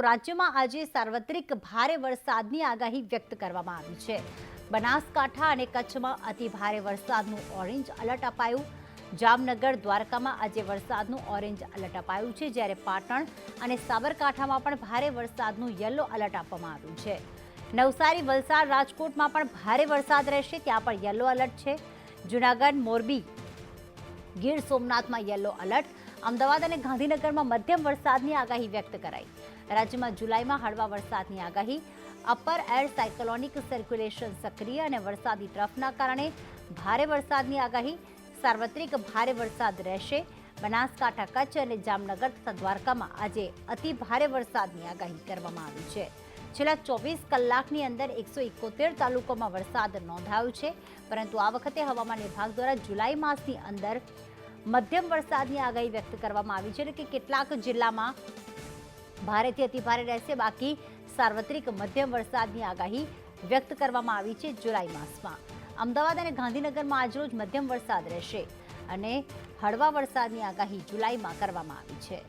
રાજ્યમાં આજે સાર્વત્રિક ભારે વરસાદની આગાહી વ્યક્ત કરવામાં આવી છે। બનાસકાંઠા અને કચ્છમાં અતિ ભારે વરસાદનું ઓરેન્જ એલર્ટ અપાયું। જામનગર, દ્વારકામાં આજે વરસાદનું ઓરેન્જ એલર્ટ અપાયું છે, જ્યારે પાટણ અને સાબરકાંઠામાં પણ ભારે વરસાદનું યલો એલર્ટ આપવામાં આવ્યું છે। નવસારી, વલસાડ, રાજકોટમાં પણ ભારે વરસાદ રહેશે, ત્યાં પણ યલો એલર્ટ છે। જૂનાગઢ, મોરબી, ગીર સોમનાથમાં યલો એલર્ટ। અમદાવાદ અને ગાંધીનગરમાં મધ્યમ વરસાદની આગાહી વ્યક્ત કરાઈ। રાજ્યમાં જુલાઈમાં હળવા વરસાદની આગાહી। અપર એર સાયક્લોનિક સર્ક્યુલેશન સક્રિય અને વરસાદી ટ્રફના કારણે ભારે વરસાદની આગાહી। સાર્વત્રિક ભારે વરસાદ રહેશે। બનાસકાંઠા, કચ્છ અને જામનગર તથા દ્વારકામાં આજે અતિ ભારે વરસાદની આગાહી કરવામાં આવી છે। છેલ્લા 24 કલાકની અંદર 171 તાલુકામાં વરસાદ નોંધાયો છે, પરંતુ આ વખતે હવામાન વિભાગ દ્વારા જુલાઈ માસની અંદર મધ્યમ વરસાદની આગાહી વ્યક્ત કરવામાં આવી છે, એટલે કે કેટલાક જિલ્લામાં ભારેથી અતિભારે રહેશે, બાકી સાર્વત્રિક મધ્યમ વરસાદની આગાહી વ્યક્ત કરવામાં આવી છે જુલાઈ માસમાં। અમદાવાદ અને ગાંધીનગરમાં આજરોજ મધ્યમ વરસાદ રહેશે અને હળવા વરસાદની આગાહી જુલાઈમાં કરવામાં આવી છે।